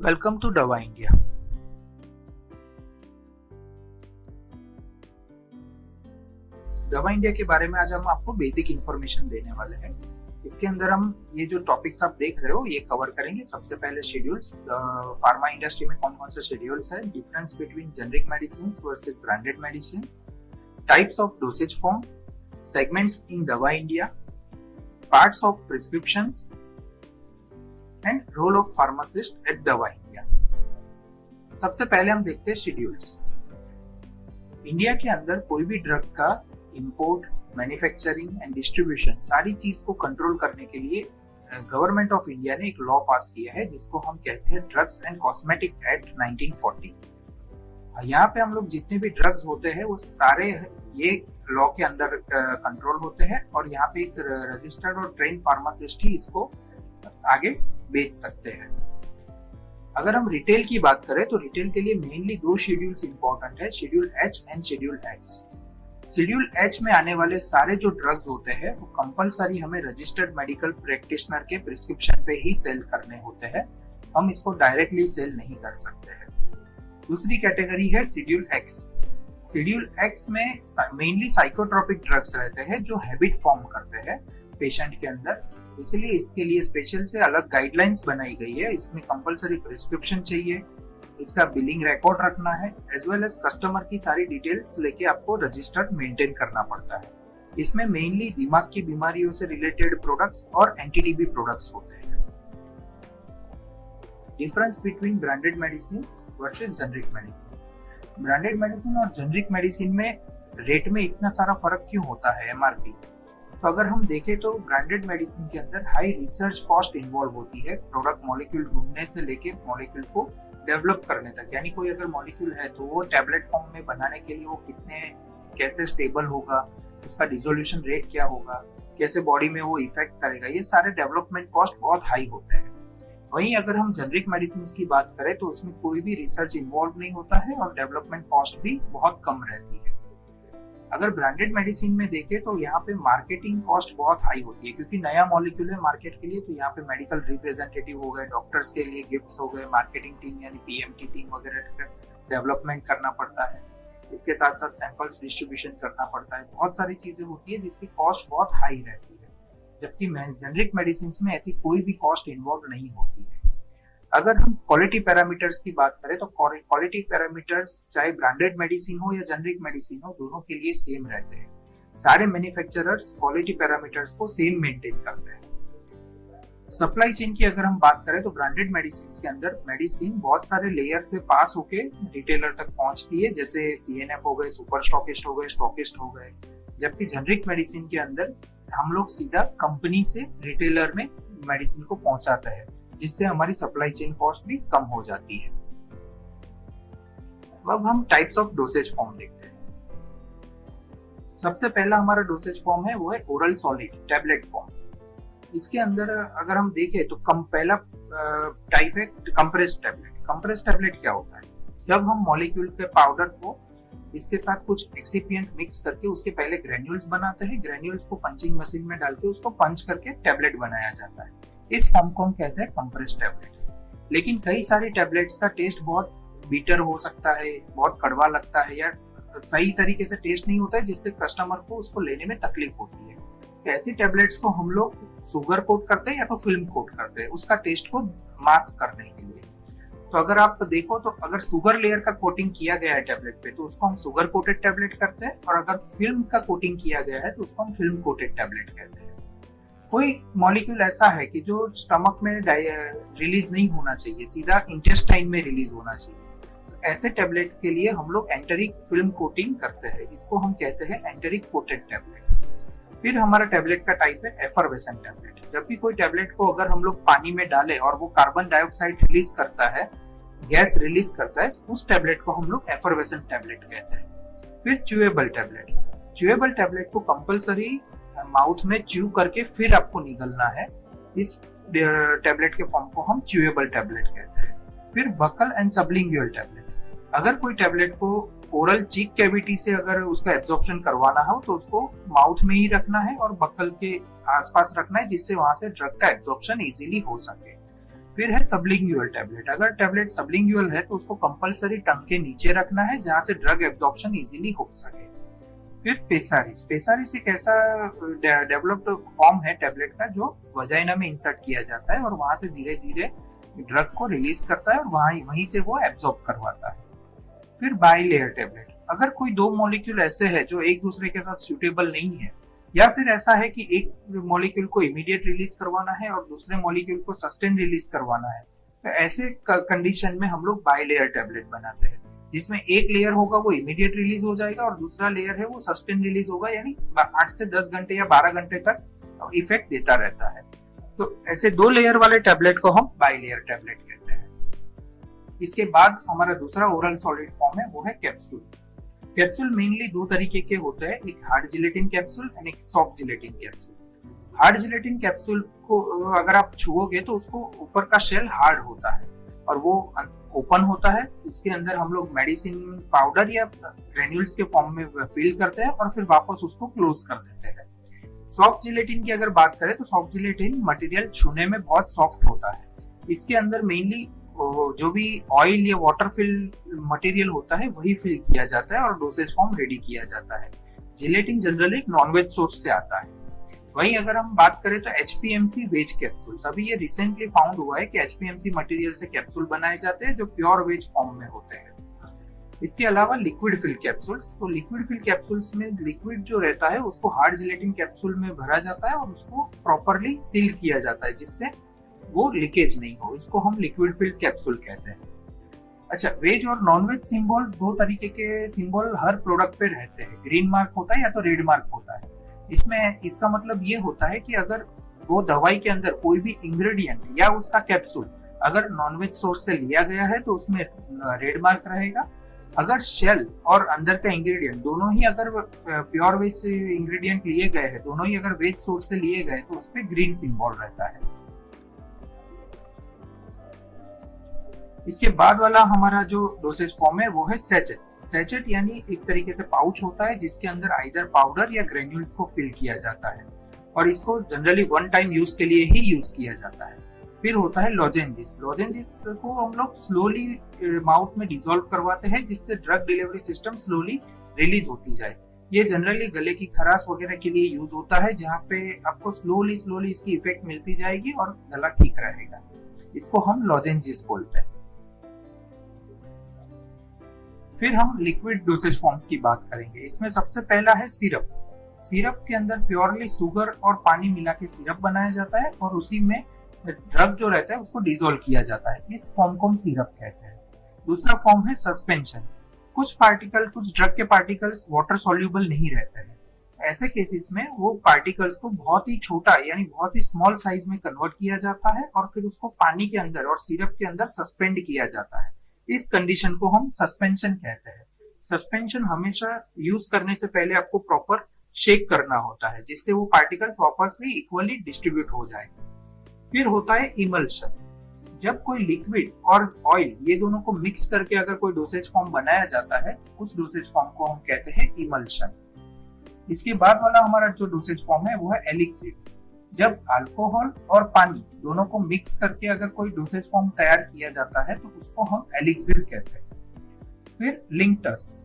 Welcome to दवा India. दवा India के बारे में आज हम आपको बेसिक इंफॉर्मेशन देने वाले हैं। इसके अंदर हम ये जो टॉपिक्स आप देख रहे हो ये कवर करेंगे। सबसे पहले शेड्यूल्स, फार्मा इंडस्ट्री में कौन कौन से शेड्यूल्स है, difference between generic medicine versus branded medicine, types of dosage form, segments in Dava India, parts of prescriptions and role of pharmacist at Dava India. सबसे पहले हम देखते हैं शेड्यूल्स। इंडिया के अंदर कोई भी ड्रग का इंपोर्ट, मैन्युफैक्चरिंग एंड डिस्ट्रीब्यूशन सारी चीज को कंट्रोल करने के लिए गवर्नमेंट ऑफ इंडिया ने एक लॉ पास किया है जिसको हम कहते हैं ड्रग्स एंड कॉस्मेटिक एक्ट 1940। यहाँ पे हम लोग जितने भी ड्रग्स होते हैं वो सारे ये लॉ के अंदर कंट्रोल होते हैं और यहाँ पे एक रजिस्टर्ड और ट्रेन फार्मासिस्ट ही इसको आगे बेच सकते हैं। अगर हम रिटेल की बात करें तो रिटेल के लिए मेनली दो शेड्यूल्स इंपॉर्टेंट है, schedule H and schedule x. Schedule H में आने वाले सारे जो ड्रग्स होते हैं वो कंपलसरी हमें रजिस्टर्ड मेडिकल प्रैक्टिशनर के प्रिस्क्रिप्शन पे ही सेल करने होते हैं, हम इसको डायरेक्टली सेल नहीं कर सकते हैं। दूसरी कैटेगरी है शेड्यूल एक्स। शेड्यूल एक्स में मेनली साइकोट्रोपिक ड्रग्स रहते हैं जो हैबिट फॉर्म करते हैं पेशेंट के अंदर, इसलिए इसके लिए स्पेशल से अलग गाइडलाइंस बनाई गई है। इसमें कंपलसरी प्रिस्क्रिप्शन चाहिए, इसका बिलिंग रिकॉर्ड रखना है, एज वेल एज कस्टमर की सारी डिटेल्स लेके आपको रजिस्टर्ड मेंटेन करना पड़ता है। इसमें मेनली दिमाग की बीमारियों से रिलेटेड प्रोडक्ट्स और एंटी-टीबी प्रोडक्ट्स होते हैं। Difference between branded medicine versus generic medicine. Branded medicine और जेनरिक मेडिसिन में रेट में इतना सारा फर्क क्यों होता है एमआरपी? तो अगर हम देखें तो ब्रांडेड मेडिसिन के अंदर हाई रिसर्च कॉस्ट इन्वॉल्व होती है, प्रोडक्ट मॉलिक्यूल ढूंढने से लेके मॉलिक्यूल को डेवलप करने तक। यानी कोई अगर मॉलिक्यूल है तो वो टैबलेट फॉर्म में बनाने के लिए वो कैसे स्टेबल होगा, उसका डिसोल्यूशन रेट क्या होगा, कैसे बॉडी में वो इफेक्ट करेगा, ये सारे डेवलपमेंट कॉस्ट बहुत हाई होते हैं। वहीं अगर हम जेनरिक मेडिसिन की बात करें तो उसमें कोई भी रिसर्च इन्वॉल्व नहीं होता है और डेवलपमेंट कॉस्ट भी बहुत कम रहती है। अगर ब्रांडेड मेडिसिन में देखें तो यहाँ पे मार्केटिंग कॉस्ट बहुत हाई होती है, क्योंकि नया मॉलिक्यूल है मार्केट के लिए, तो यहाँ पे मेडिकल रिप्रेजेंटेटिव हो गए, डॉक्टर्स के लिए गिफ्ट्स हो गए, मार्केटिंग टीम यानी पीएमटी टीम वगैरह डेवलपमेंट करना पड़ता है। इसके साथ साथ सैंपल्स डिस्ट्रीब्यूशन करना पड़ता है, बहुत सारी चीजें होती है जिसकी कॉस्ट बहुत हाई रहती है, जबकि जेनरिक मेडिसिन में ऐसी कोई भी कॉस्ट इन्वॉल्व नहीं होती है। अगर हम क्वालिटी पैरामीटर्स की बात करें तो क्वालिटी पैरामीटर्स चाहे ब्रांडेड मेडिसिन हो या जेनरिक मेडिसिन हो, दोनों के लिए सेम रहते हैं। सारे मैन्युफैक्चरर्स क्वालिटी पैरामीटर्स को सेम मेंटेन करते हैं। सप्लाई चेन की अगर हम बात करें तो ब्रांडेड मेडिसिन के अंदर मेडिसिन बहुत सारे लेयर से पास होके रिटेलर तक पहुंचती है, जैसे सीएनएफ हो गए, सुपर स्टॉकिस्ट हो गए, स्टॉकिस्ट हो गए। जबकि जेनरिक मेडिसिन के अंदर हम लोग सीधा कंपनी से रिटेलर में मेडिसिन को पहुंचाते हैं, जिससे हमारी सप्लाई चेन कॉस्ट भी कम हो जाती है। अब हम टाइप्स ऑफ डोसेज फॉर्म देखते हैं। सबसे पहला हमारा डोसेज फॉर्म है वो है ओरल सॉलिड टैबलेट फॉर्म। इसके अंदर अगर हम देखें तो पहला टाइप है कंप्रेस्ड टैबलेट। कंप्रेस्ड टैबलेट क्या होता है? जब हम मॉलिक्यूल के पाउडर को इसके साथ कुछ एक्सिपिएंट मिक्स करके उसके पहले ग्रेन्यूल्स बनाते हैं, ग्रेन्यूल्स को पंचिंग मशीन में डाल के उसको पंच करके टैबलेट बनाया जाता है। इस फॉर्म को हम कहते हैं कंप्रेस्ड टैबलेट। लेकिन कई सारी टैबलेट्स का टेस्ट बहुत बीटर हो सकता है, बहुत कड़वा लगता है या सही तरीके से टेस्ट नहीं होता है, जिससे कस्टमर को उसको लेने में तकलीफ होती है। तो ऐसी टैबलेट्स को हम लोग शुगर कोट करते हैं या तो फिल्म कोट करते हैं उसका टेस्ट को मास्क करने के लिए। तो अगर आप देखो तो अगर शुगर लेयर का कोटिंग किया गया है टैबलेट पे तो उसको हम शुगर कोटेड टैबलेट करते हैं, और अगर फिल्म का कोटिंग किया गया है तो उसको हम फिल्म कोटेड टैबलेट कहते हैं। कोई मॉलिक्यूल ऐसा है कि जो स्टमक में रिलीज नहीं होना चाहिए, सीधा इंटेस्टाइन में रिलीज होना चाहिए, तो ऐसे टैबलेट के लिए हम लोग एंटेरिक फिल्म कोटिंग करते हैं, इसको हम कहते हैं एंटेरिक कोटेड टैबलेट। फिर हमारा टैबलेट का टाइप है एफरवेसेंट टैबलेट। जब भी कोई टैबलेट को अगर हम लोग पानी में डालें और वो कार्बन डाइऑक्साइड रिलीज करता है, गैस रिलीज करता है, उस टैबलेट को हम लोग एफरवेसेंट टैबलेट कहते हैं। फिर च्यूएबल टैबलेट। च्यूएबल टैबलेट को कंपलसरी माउथ में च्यू करके फिर आपको निगलना है, इस टैबलेट के फॉर्म को हम च्यूएबल टैबलेट कहते हैं। फिर बकल एंड सबलिंगुअल टैबलेट। अगर कोई टैबलेट को ओरल चीक कैविटी से अगर उसका एब्जॉर्प्शन करवाना हो तो उसको माउथ में ही रखना है और बकल के आसपास रखना है, जिससे वहां से ड्रग का एब्जॉर्प्शन इजीली हो सके। फिर है सबलिंगुअल टैबलेट। अगर टैबलेट सबलिंगुअल है तो उसको कंपलसरी टंग के नीचे रखना है जहां से ड्रग एब्जॉर्प्शन इजीली हो सके। फिर पेसारिस। पेसारिस एक ऐसा डेवलप्ड फॉर्म है टैबलेट का जो वजाइना में इंसर्ट किया जाता है और वहां से धीरे धीरे ड्रग को रिलीज करता है और वहीं से वो एब्जॉर्ब करवाता है। फिर बाइलेयर टैबलेट। अगर कोई दो मॉलिक्यूल ऐसे है जो एक दूसरे के साथ सूटेबल नहीं है, या फिर ऐसा है कि एक मॉलिक्यूल को इमीडिएट रिलीज करवाना है और दूसरे मॉलिक्यूल को सस्टेन रिलीज करवाना है, तो ऐसे कंडीशन में हम लोग बाइलेयर टैबलेट बनाते हैं, जिसमें एक लेयर होगा वो इमीडिएट रिलीज हो जाएगा और दूसरा लेयर है वो सस्टेन रिलीज होगा, यानी 8 से 10 घंटे या 12 घंटे तक इफेक्ट देता रहता है। तो ऐसे 2 लेयर वाले टैबलेट को हम बाइलेयर टैबलेट कहते हैं। इसके बाद हमारा दूसरा ओरल सॉलिड फॉर्म है वो है कैप्सूल। कैप्सूल मेनली 2 तरीके के होते हैं, एक हार्ड जिलेटिन कैप्सूल एंड एक soft gelatin capsule. Hard gelatin capsule को अगर आप छुओगे तो उसको ऊपर का शेल हार्ड होता है और वो ओपन होता है। इसके अंदर हम लोग मेडिसिन पाउडर या ग्रेन्यूल्स के फॉर्म में फिल करते हैं और फिर वापस उसको क्लोज कर देते हैं। सॉफ्ट जिलेटिन की अगर बात करें तो सॉफ्ट जिलेटिन मटेरियल छूने में बहुत सॉफ्ट होता है। इसके अंदर मेनली जो भी ऑयल या वाटर फिल मटेरियल होता है वही फिल किया जाता है और डोसेज फॉर्म रेडी किया जाता है। जिलेटिन जनरली एक नॉनवेज सोर्स से आता है। वहीं अगर हम बात करें तो HPMC वेज कैप्सूल्स, अभी ये रिसेंटली फाउंड हुआ है कि HPMC मटेरियल से कैप्सूल बनाए जाते हैं जो प्योर वेज फॉर्म में होते हैं। इसके अलावा लिक्विड फिल कैप्सूल्स, तो लिक्विड फिल कैप्सूल्स में लिक्विड जो रहता है उसको हार्ड जिलेटिन कैप्सूल में भरा जाता है और उसको प्रॉपरली सील किया जाता है जिससे वो लीकेज नहीं हो। इसको हम लिक्विड फिल कैप्सूल कहते हैं। अच्छा, वेज और नॉन वेज सिंबल, 2 तरीके के सिंबल हर प्रोडक्ट पे रहते हैं। ग्रीन मार्क होता है या तो रेड मार्क होता है। इसमें इसका मतलब ये होता है कि अगर वो दवाई के अंदर कोई भी इंग्रेडिएंट या उसका कैप्सूल अगर नॉनवेज सोर्स से लिया गया है तो उसमें रेड मार्क रहेगा। अगर शेल और अंदर का इंग्रेडिएंट दोनों ही अगर प्योर वेज से इंग्रेडिएंट लिए गए हैं, दोनों ही अगर वेज सोर्स से लिए गए तो उसपे ग्रीन सिंबल रहता है। इसके बाद वाला हमारा जो डोसेज फॉर्म है वो है सैचेट। सैचेट यानी एक तरीके से पाउच होता है जिसके अंदर आइदर पाउडर या ग्रेन्यूल्स को फिल किया जाता है और इसको जनरली 1 टाइम यूज के लिए ही यूज किया जाता है। फिर होता है लॉजेंजिस। लॉजेंजिस को हम लोग स्लोली माउथ में डिसॉल्व करवाते हैं जिससे drug delivery system slowly release होती जाए। ये जनरली गले की खराश वगैरह के लिए यूज होता है जहाँ पे आपको स्लोली इसकी इफेक्ट मिलती जाएगी और गला ठीक रहेगा। इसको हम लॉजेंजिस बोलते हैं। फिर हम लिक्विड डोसेज फॉर्म्स की बात करेंगे। इसमें सबसे पहला है सिरप। सिरप के अंदर प्योरली शुगर और पानी मिला के सिरप बनाया जाता है और उसी में ड्रग जो रहता है उसको डिसॉल्व किया जाता है। इस फॉर्म को हम सिरप कहते हैं। दूसरा फॉर्म है सस्पेंशन। कुछ ड्रग के पार्टिकल्स वाटर सॉल्यूबल नहीं रहते हैं। ऐसे केसेस में वो पार्टिकल्स को बहुत ही छोटा यानी बहुत ही स्मॉल साइज में कन्वर्ट किया जाता है और फिर उसको पानी के अंदर और सिरप के अंदर सस्पेंड किया जाता है। इस कंडीशन को हम सस्पेंशन कहते हैं। सस्पेंशन हमेशा यूज करने से पहले आपको प्रॉपर शेक करना होता है जिससे वो पार्टिकल्स वापसली इक्वली डिस्ट्रीब्यूट हो जाए। फिर होता है इमल्शन। जब कोई लिक्विड और ऑयल ये दोनों को मिक्स करके अगर कोई डोसेज फॉर्म बनाया जाता है उस डोसेज फॉर्म को हम कहते हैं इमल्शन। इसके बाद वाला हमारा जो डोसेज फॉर्म है वो है एलिक्सिर। जब अल्कोहल और पानी दोनों को मिक्स करके अगर कोई डोसेज फॉर्म तैयार किया जाता है तो उसको हम एलिक्सिर कहते हैं। फिर लिंक्टस।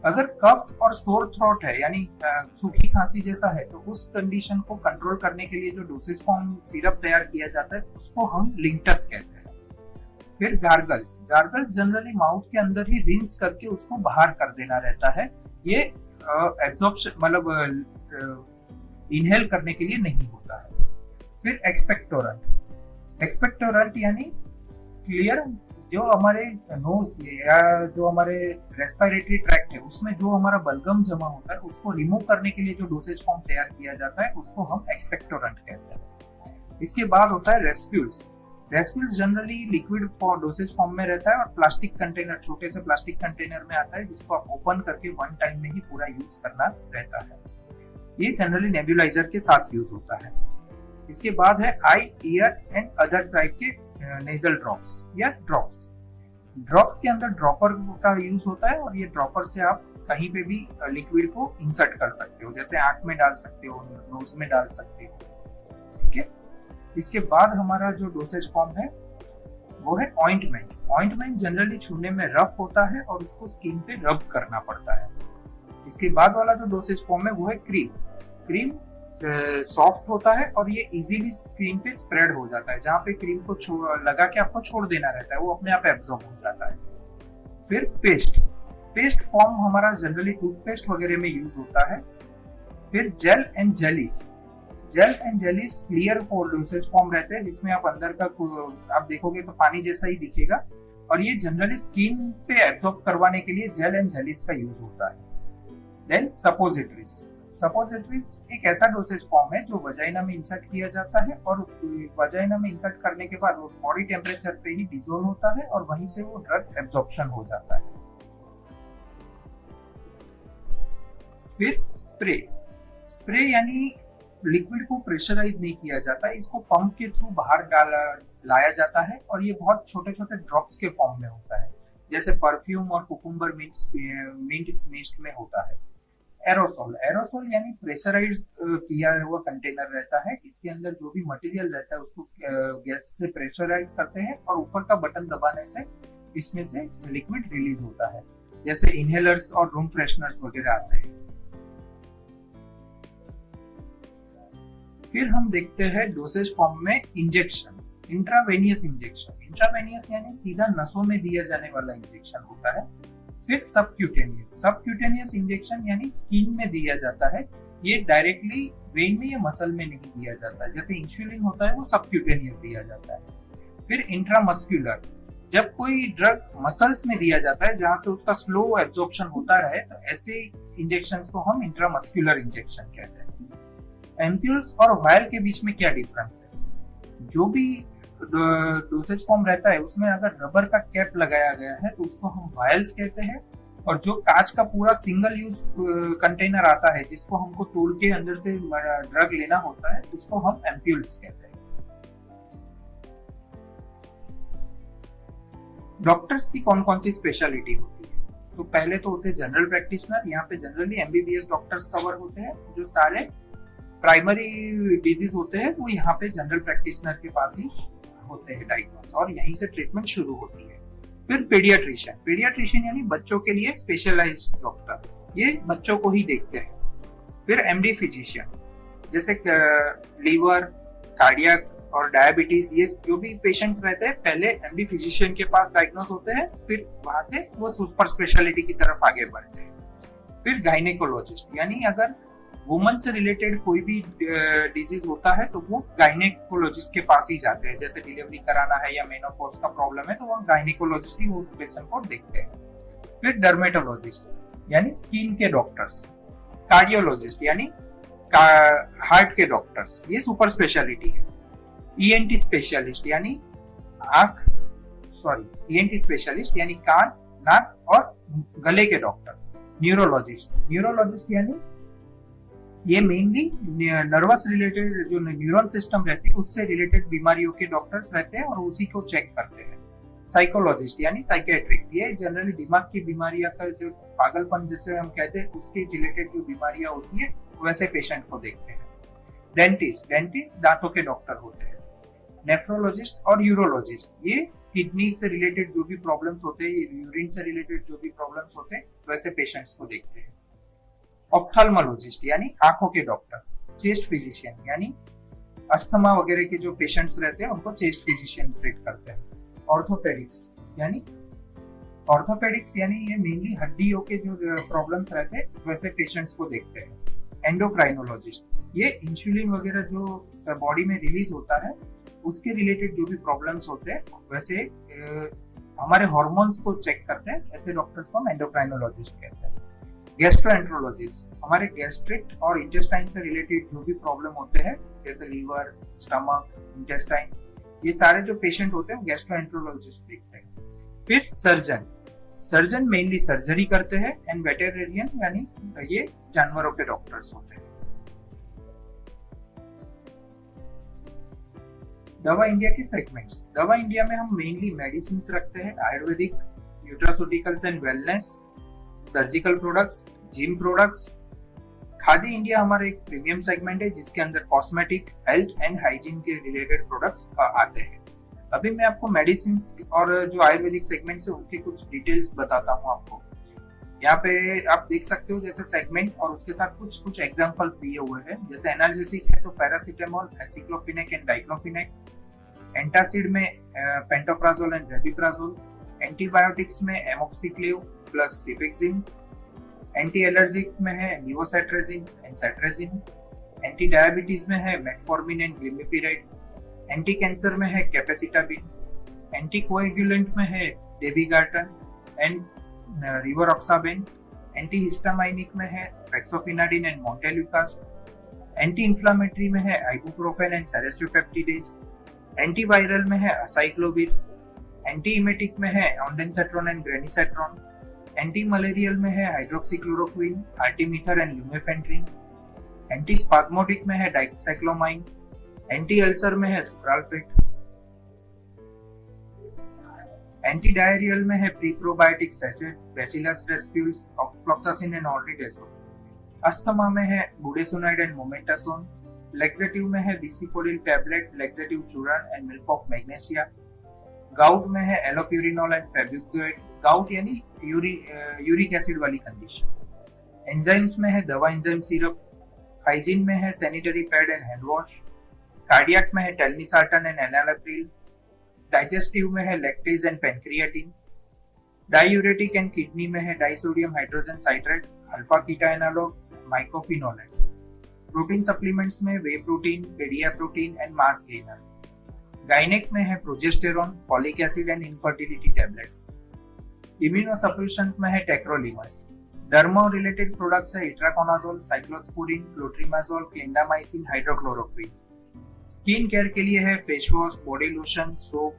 अगर कफ्स और सोर थ्रोट है यानी सूखी खांसी जैसा है तो उस कंडीशन को कंट्रोल करने के लिए जो डोसेज फॉर्म सिरप तैयार किया जाता है उसको हम लिंक्टस कहते हैं। फिर गार्गल्स। गार्गल्स जनरली माउथ के अंदर ही रिंस करके उसको बाहर कर देना रहता है। ये एब्जॉर्प्शन मतलब इनहेल करने के लिए नहीं होता है। फिर एक्सपेक्टोरेंट। एक्सपेक्टोरेंट यानी क्लियर, जो हमारे नोज या जो हमारे रेस्पिरेटरी ट्रैक्ट है उसमें जो हमारा बलगम जमा होता है उसको रिमूव करने के लिए जो डोसेज फॉर्म तैयार किया जाता है उसको हम एक्सपेक्टोरेंट कहते हैं। इसके बाद होता है respules. Respules generally liquid dosage form में रहता है और प्लास्टिक कंटेनर, छोटे से प्लास्टिक कंटेनर में आता है जिसको आप ओपन करके 1 टाइम में ही पूरा यूज करना रहता है। ये जनरली नेबुलाइजर के साथ यूज होता है। इसके बाद है आई, ईयर एंड अदर टाइप के नेजल ड्रॉप्स या ड्रॉप्स। ड्रॉप्स के अंदर ड्रॉपर का यूज होता है और ये ड्रॉपर से आप कहीं पे भी लिक्विड को इंसर्ट कर सकते हो, जैसे आंख में डाल सकते हो, नोज में डाल सकते हो। ठीक है। इसके बाद हमारा जो डोसेज फॉर्म है वो है ऑइंटमेंट। ऑइंटमेंट जनरली छूने में रफ होता है और उसको स्किन पे रब करना पड़ता है। इसके बाद वाला जो डोसेज फॉर्म है वो है क्रीम। क्रीम सॉफ्ट होता है और ये इजीली स्किन पे स्प्रेड हो जाता है। जहाँ पे क्रीम को लगा के आपको छोड़ देना रहता है, वो अपने आप एब्जॉर्ब हो जाता है। फिर पेस्ट। पेस्ट फॉर्म हमारा जनरली टूथपेस्ट वगैरह में यूज होता है। फिर gel and jellies. Gel and jellies clear dosage form रहते हैं, जिसमें आप अंदर का आप देखोगे तो पानी जैसा ही दिखेगा, और ये जनरली स्किन पे एब्जॉर्ब करवाने के लिए जेल एंड जेलीस का यूज होता है। Then suppositories. सपोजिटरीज एक ऐसा डोसेज फॉर्म है जो वजाइना में इंसर्ट किया जाता है, और वजाइना में इंसर्ट करने के बाद वो बॉडी टेम्परेचर पे ही डिसोल्व होता है और वहीं से वो ड्रग एब्जॉर्प्शन हो जाता है। फिर स्प्रे। स्प्रे यानी लिक्विड को प्रेशराइज नहीं किया जाता, इसको पंप के थ्रू बाहर लाया जाता है, और ये बहुत छोटे छोटे ड्रॉप्स के फॉर्म में होता है, जैसे परफ्यूम और कुकुम्बर मिंट मिस्ट में होता है। एरोसोल। एरोसोल यानी प्रेशराइज किया हुआ कंटेनर रहता है, इसके अंदर जो भी मटेरियल रहता है उसको गैस से प्रेशराइज करते हैं और ऊपर का बटन दबाने से इसमें से लिक्विड रिलीज होता है, जैसे इनहेलर्स और रूम फ्रेशनर्स वगैरह आते हैं। फिर हम देखते हैं डोसेज फॉर्म में इंजेक्शंस। इंट्रावेनियस इंजेक्शन। इंट्रावेनियस यानी सीधा नसों में दिया जाने वाला इंजेक्शन होता है। फिर सबक्यूटेनियस। सबक्यूटेनियस इंजेक्शन यानी स्किन में दिया जाता है, ये डायरेक्टली वेन में या मसल में नहीं दिया जाता, जैसे इंसुलिन होता है वो सबक्यूटेनियस दिया जाता है। फिर इंट्रामस्कुलर। जब कोई ड्रग मसल्स में दिया जाता है जहां से उसका स्लो एब्जॉर्प्शन होता रहे, तो ऐसे इंजेक्शंस को हम इंट्रामस्कुलर इंजेक्शन कहते हैं। एम्प्यूल्स और वायल के बीच में क्या डिफरेंस है? जो भी डोसेज फॉर्म रहता है उसमें अगर रबर का कैप लगाया गया है तो उसको हम वायल्स कहते हैं, और जो कांच का पूरा सिंगल यूज कंटेनर आता है जिसको हमको तोड़ के अंदर से ड्रग लेना होता है उसको हम एम्प्यूल्स कहते हैं। डॉक्टर्स की कौन कौन सी स्पेशलिटी होती है? तो पहले तो होते हैं जनरल प्रैक्टिशनर। यहाँ पे जनरली एमबीबीएस डॉक्टर्स कवर होते हैं। जो सारे प्राइमरी डिजीज होते हैं वो यहाँ पे जनरल प्रैक्टिशनर के पास ही होते हैं डायग्नोस, और यहीं से ट्रीटमेंट शुरू होती है। फिर पीडियाट्रिशियन। पीडियाट्रिशियन यानी बच्चों के लिए स्पेशलाइज्ड डॉक्टर, ये बच्चों को ही देखते हैं। फिर एमडी फिजिशियन, जैसे लीवर, कार्डियक और डायबिटीज, ये जो भी पेशेंट्स रहते हैं पहले एमडी फिजिशियन के पास डायग्नोस होते हैं, फिर वहां से वो सुपर स्पेशलिटी की तरफ आगे बढ़ते हैं। फिर गायनेकोलॉजिस्ट, यानी अगर वुमन से रिलेटेड कोई भी डिजीज होता है तो वो गायनेकोलॉजिस्ट के पास ही जाते हैं, जैसे डिलीवरी कराना है या मेनोपॉज का प्रॉब्लम है तो वो गायनेकोलॉजिस्ट ही वो पेशेंट को देखते हैं। फिर डर्मेटोलॉजिस्ट यानी स्किन के डॉक्टर्स। कार्डियोलॉजिस्ट यानी हार्ट के डॉक्टर्स, ये सुपर स्पेशलिटी है। ईएनटी स्पेशलिस्ट यानी ईएनटी स्पेशलिस्ट यानी कान, नाक और गले के डॉक्टर। न्यूरोलॉजिस्ट यानी ये मेनली नर्वस रिलेटेड जो न्यूरॉन सिस्टम रहती है उससे रिलेटेड बीमारियों के डॉक्टर्स रहते हैं और उसी को चेक करते हैं। साइकोलॉजिस्ट यानी साइकेट्रिक, ये जनरली दिमाग की बीमारियां का जो पागलपन जिसे हम कहते हैं उसके रिलेटेड जो बीमारियां होती है वैसे पेशेंट को देखते हैं। डेंटिस्ट दांतों के डॉक्टर होते हैं। नेफ्रोलॉजिस्ट और यूरोलॉजिस्ट, ये किडनी से रिलेटेड जो भी प्रॉब्लम्स होते हैं, यूरिन से रिलेटेड जो भी प्रॉब्लम्स होते हैं वैसे पेशेंट्स को देखते हैं। ऑप्थाल्मोलॉजिस्ट यानी आंखों के डॉक्टर। चेस्ट फिजिशियन यानी अस्थमा वगैरह के जो पेशेंट्स रहते हैं उनको चेस्ट फिजिशियन ट्रीट करते हैं। ऑर्थोपेडिक्स यानी ये मेनली हड्डियों के जो प्रॉब्लम्स रहते हैं वैसे पेशेंट्स को देखते हैं। एंडोक्राइनोलॉजिस्ट, ये इंसुलिन वगैरह जो बॉडी में रिलीज होता है उसके रिलेटेड जो भी प्रॉब्लम्स होते हैं वैसे हमारे हार्मोन्स को चेक करते हैं, ऐसे डॉक्टर्स को हम एंडोक्राइनोलॉजिस्ट कहते हैं। गैस्ट्रोएंट्रोलॉजिस्ट, हमारे गैस्ट्रिक और इंटेस्टाइन से रिलेटेड जो भी प्रॉब्लम होते हैं जैसे लीवर, स्टमक, इंटेस्टाइन, ये सारे जो पेशेंट होते हैं गैस्ट्रोएंट्रोलॉजिस्ट देखते हैं। फिर सर्जन मेनली सर्जरी करते हैं। एंड वेटेरियन यानी ये जानवरों के डॉक्टर्स होते हैं। दवा इंडिया के सेगमेंट्स। दवा इंडिया में हम मेनली मेडिसिन रखते हैं, Ayurvedic, nutraceuticals and wellness, surgical products, gym products. Khadi India हमारा एक प्रीमियम सेगमेंट है जिसके अंदर कॉस्मेटिक, हेल्थ एंड हाइजीन के रिलेटेड प्रोडक्ट्स आते हैं। अभी मैं आपको मेडिसिन और जो आयुर्वेदिक सेगमेंट है उनके कुछ डिटेल्स बताता हूँ आपको। यहाँ पे आप देख सकते हो जैसे सेगमेंट और उसके साथ कुछ कुछ एग्जांपल्स दिए हुए हैं। जैसे एनाल्जेसिक है तो paracetamol, aceclofenac and diclofenac. Antacid में पेंटोप्राजोल एंड रेबिप्राजोल। एंटीबायोटिक्स में एमोक्सिक्लिव प्लस सिफेक्सिन। एंटी एलर्जिक में है निवोसेट्रेजिन एंड सेट्रेजिन। एंटी डायबिटीज में है मेटफॉर्मिन एंड ग्लिमिपिराइड। एंटी कैंसर में है कैपेसिटाबिन। एंटी कोएगुलेंट में है डेबिगार्टन एंड रिवरऑक्साबेन। एंटी हिस्टामाइनिक में है फेक्सोफिनाडिन एंड मोंटेलुकास्ट। एंटी इंफ्लेमेटरी में है आइबुप्रोफेन एंड सेलेस्ट्रोपेप्टिडेज। एंटीवायरल में है असाइक्लोविर। एंटी इमेटिक में है ऑन्डेंसेट्रॉन एंड ग्रेनिसेट्रॉन। एंटी मलेरियल में है हाइड्रोक्सीक्लोरोक्विन, आर्टिमिथर एंड लुमेफेंट्रिन। एंटी स्पाज्मोडिक में है डाइसाइक्लोमाइन। एंटी अल्सर में है सुप्राल्फेट। एंटी डायरियल में है preprobiotic sachet, bacillus respules, ofloxacin and ऑर्डिडेसोन। अस्थमा में है बुडेसोनाइड एंड मोमेटासोन। लेक्सेटिव में है bisacodyl tablet, laxative churna and milk of magnesia. Gout में है एलोप्यूरिनॉल एंड फेब्यूक्सोएट। गाउट यानी यूरिक एसिड वाली कंडीशन। एंजाइम्स में है दवा एंजाइम सिरप। हाइजीन में है sanitary pad and hand wash. Cardiac में है टेलमिसार्टन एंड एनालाप्रिल। डाइजेस्टिव में है lactase and pancreatin. Diuretic and kidney में है disodium hydrogen citrate, alpha keto analogue, mycophenolate. Protein supplements में whey protein, pedia protein and mass gainer. Gynaec में है progesterone, folic acid and infertility tablets. Immunosuppression में है tacrolimus. Dermo related products है itraconazole, cyclosporine, clotrimazole, clindamycin, hydroxychloroquine. Skin care के लिए है face wash, body lotion, soap.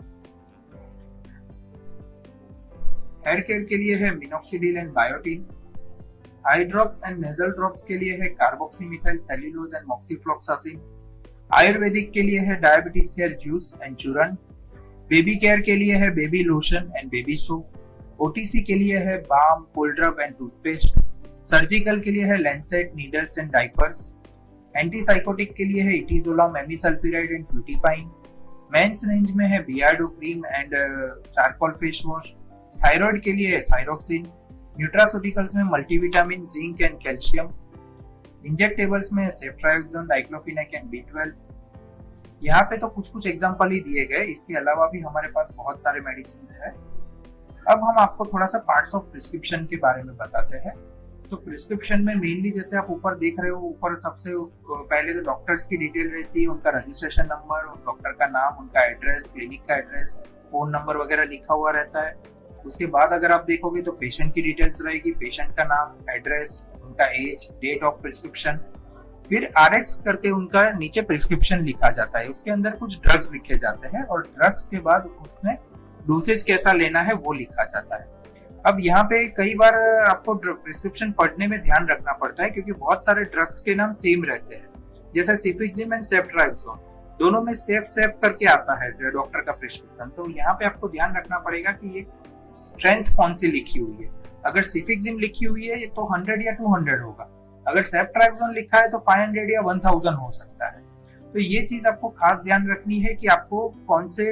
Hair care के लिए है minoxidil and biotin. Eye drops and nasal drops के लिए है कार्बोक्सीमिथाइल सेल्यूलोज एंड मॉक्सीफ्लोक्सासिन। आयुर्वेदिक के लिए है डायबिटीज केयर जूस एंड चूर्ण। बेबी केयर के लिए है baby lotion and baby soap. OTC के लिए है बाम, कोल्ड्रब एंड टूथपेस्ट। सर्जिकल के लिए है Lancet, needles and diapers. Antipsychotic के लिए है इटिजोलाम, एमिसल्पिराइड एंड ब्यूटीपाइन। मेंस रेंज में है Beardo cream and charcoal face wash. Thyroid के लिए है थायरोक्सिन। न्यूट्रास्यूटिकल्स में multivitamin, zinc and calcium. Injectables में सेफ्ट्रायोक्सोन, डाइक्लोफिनेक एंड B12। यहाँ पे तो कुछ कुछ एग्जांपल ही दिए गए, इसके अलावा भी हमारे पास बहुत सारे मेडिसिन है। अब हम आपको थोड़ा सा पार्ट्स ऑफ प्रिस्क्रिप्शन के बारे में बताते हैं। तो प्रिस्क्रिप्शन में मेनली जैसे आप ऊपर देख रहे हो, ऊपर सबसे पहले तो डॉक्टर्स की डिटेल रहती है, उनका रजिस्ट्रेशन नंबर, डॉक्टर का नाम, उनका एड्रेस, क्लिनिक का एड्रेस, फोन नंबर वगैरह लिखा हुआ रहता है। उसके बाद अगर आप देखोगे तो पेशेंट की डिटेल्स रहेगी, पेशेंट का नाम, एड्रेस, उनका एज, डेट ऑफ प्रिस्क्रिप्शन, फिर RX करके उनका नीचे प्रिस्क्रिप्शन लिखा जाता है। उसके अंदर कुछ ड्रग्स लिखे जाते हैं और ड्रग्स के बाद उसमें डोसेज कैसा लेना है वो लिखा जाता है। अब यहाँ पे कई बार आपको प्रिस्क्रिप्शन पढ़ने में ध्यान रखना पड़ता है क्योंकि बहुत सारे ड्रग्स के नाम सेम रहते हैं, जैसे सिफिक्सिम एंड सेफ्ट्रायोक्सोन, दोनों में सेफ करके आता है डॉक्टर का प्रिस्क्रिप्शन। तो यहाँ पे आपको ध्यान रखना पड़ेगा कि ये स्ट्रेंथ कौन सी लिखी हुई है। अगर सिफिक्सिम लिखी हुई है तो 100 या 200 होगा, अगर सेफ्ट्रायोक्सोन लिखा है तो 500 या 1000 हो सकता है। तो ये चीज आपको खास ध्यान रखनी है कि आपको कौन से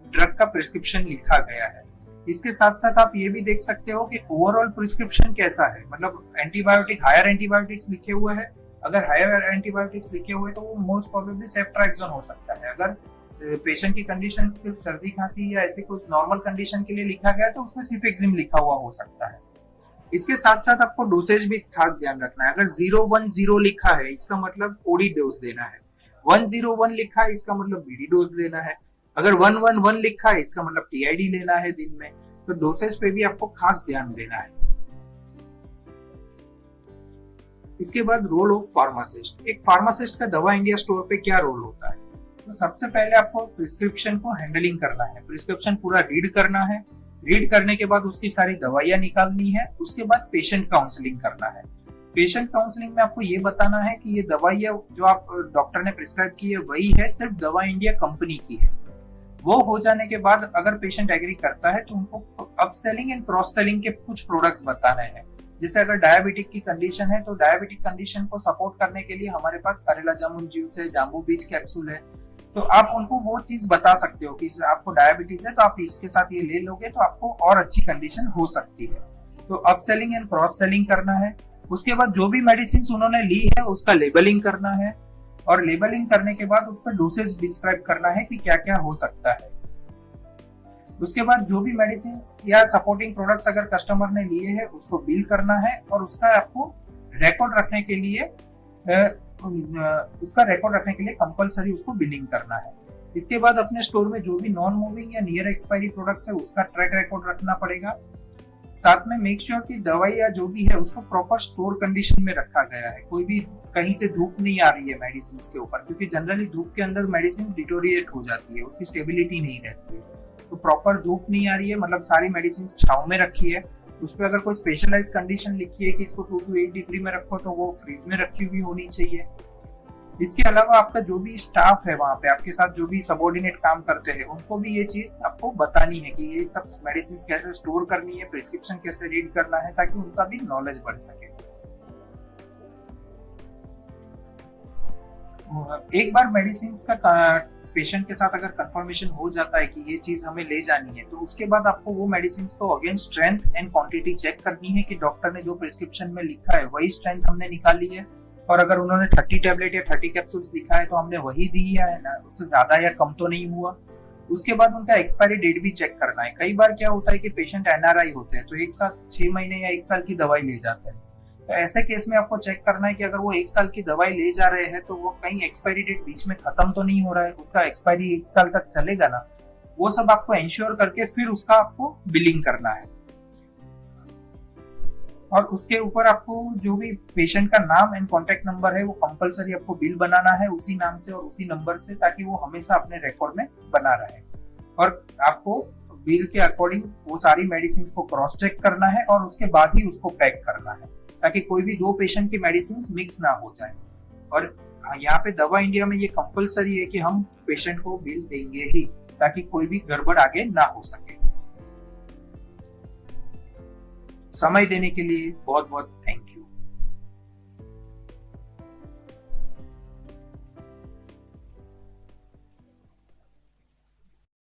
ड्रग का प्रिस्क्रिप्शन लिखा गया है। इसके साथ साथ आप ये भी देख सकते हो कि ओवरऑल प्रिस्क्रिप्शन कैसा है, मतलब एंटीबायोटिक, हायर एंटीबायोटिक्स लिखे हुए हैं, अगर हायर एंटीबायोटिक्स लिखे हुए तो वो मोस्ट प्रोबेबली सेफ्ट्रायोक्सोन हो सकता है। अगर पेशेंट की कंडीशन सिर्फ सर्दी खांसी या ऐसे कुछ नॉर्मल कंडीशन के लिए लिखा गया तो उसमें सिफिक्सिम लिखा हुआ हो सकता है। इसके साथ साथ आपको डोसेज भी खास ध्यान रखना है। अगर 010 लिखा है इसका मतलब ओडी डोज देना है, 101 लिखा है इसका मतलब बीडी डोज लेना है, अगर 111 लिखा है इसका मतलब टीआईडी लेना है दिन में। तो डोसेज पे भी आपको खास ध्यान देना है। इसके बाद रोल ऑफ फार्मासिस्ट। एक फार्मासिस्ट का दवा इंडिया स्टोर पे क्या रोल होता है? तो सबसे पहले आपको प्रिस्क्रिप्शन को हैंडलिंग करना है, प्रिस्क्रिप्शन पूरा रीड करना है, रीड करने के बाद उसकी सारी दवाइयां निकालनी है, उसके बाद पेशेंट काउंसलिंग करना है। पेशेंट काउंसलिंग में आपको ये बताना है कि ये दवाइयां जो आप डॉक्टर ने प्रिस्क्राइब की है वही है, सिर्फ दवा इंडिया कंपनी की है। वो हो जाने के बाद अगर पेशेंट एग्री करता है तो उनको अपसेलिंग एंड क्रॉस सेलिंग के कुछ प्रोडक्ट्स बताने हैं। जैसे अगर डायबिटिक की कंडीशन है तो डायबिटिक कंडीशन को सपोर्ट करने के लिए हमारे पास करेला जामुन जूस है, जाम्बू बीज कैप्सूल है, तो आप उनको वो चीज बता सकते हो कि आपको डायबिटीज है तो आप इसके साथ ये ले लोगे तो आपको और अच्छी कंडीशन हो सकती है। तो up selling and cross selling करना है। उसके बाद जो भी मेडिसिन उन्होंने ली है उसका लेबलिंग करना है, और लेबलिंग करने के बाद उसका डोसेज डिस्क्राइब करना है कि क्या क्या हो सकता है। उसके बाद जो भी मेडिसिन या सपोर्टिंग प्रोडक्ट्स अगर कस्टमर ने लिए हैं उसको बिल करना है, और उसका आपको रिकॉर्ड रखने के लिए कंपलसरी उसको बिलिंग करना है। इसके बाद अपने स्टोर में जो भी नॉन मूविंग या नियर एक्सपायरी प्रोडक्ट्स है उसका ट्रैक रिकॉर्ड रखना पड़ेगा। साथ में मेक श्योर कि दवाई या जो भी है उसको प्रॉपर स्टोर कंडीशन में रखा गया है। कोई भी कहीं से धूप नहीं आ रही है मेडिसिन के ऊपर, क्योंकि जनरली धूप के अंदर मेडिसिन डिटोरिएट हो जाती है, उसकी स्टेबिलिटी नहीं रहती है। तो प्रॉपर धूप नहीं आ रही है, मतलब सारी मेडिसिन छाव में रखी है। उस पर अगर कोई स्पेशलाइज कंडीशन लिखी है कि इसको 2 to 8 डिग्री में रखो तो वो फ्रीज में रखी हुई होनी चाहिए। इसके अलावा आपका जो भी स्टाफ है वहां पे, आपके साथ जो भी सबऑर्डिनेट काम करते हैं, उनको भी ये चीज आपको बतानी है कि ये सब मेडिसिन कैसे स्टोर करनी है, प्रिस्क्रिप्शन कैसे रीड करना है, ताकि उनका भी नॉलेज बढ़ सके। एक बार मेडिसिन का पेशेंट के साथ अगर कंफर्मेशन हो जाता है कि ये चीज हमें ले जानी है, तो उसके बाद आपको वो मेडिसिन को again strength and quantity check करनी है कि डॉक्टर ने जो प्रिस्क्रिप्शन में लिखा है वही स्ट्रेंथ हमने निकाली है, और अगर उन्होंने 30 टैबलेट या 30 कैप्सूल्स लिखा है तो हमने वही दी है ना, उससे ज्यादा या कम तो नहीं हुआ। उसके बाद उनका एक्सपायरी डेट भी चेक करना है। कई बार क्या होता है कि पेशेंट एनआरआई होते हैं तो एक साथ 6 महीने या 1 साल की दवाई ले जाते हैं। तो ऐसे केस में आपको चेक करना है कि अगर वो 1 साल की दवाई ले जा रहे हैं तो वो कहीं एक्सपायरी डेट बीच में खत्म तो नहीं हो रहा है, उसका एक्सपायरी 1 साल तक चलेगा ना, वो सब आपको इंश्योर करके फिर उसका आपको बिलिंग करना है। और उसके ऊपर आपको जो भी पेशेंट का नाम एंड कॉन्टेक्ट नंबर है वो कंपलसरी आपको बिल बनाना है उसी नाम से और उसी नंबर से, ताकि वो हमेशा अपने रिकॉर्ड में बना रहे। और आपको बिल के अकॉर्डिंग वो सारी मेडिसिन को क्रॉस चेक करना है और उसके बाद ही उसको पैक करना है, ताकि कोई भी 2 पेशेंट की मेडिसिन मिक्स ना हो जाए। और यहाँ पे दवा इंडिया में ये कंपलसरी है कि हम पेशेंट को बिल देंगे ही, ताकि कोई भी गड़बड़ आगे ना हो सके। समय देने के लिए बहुत बहुत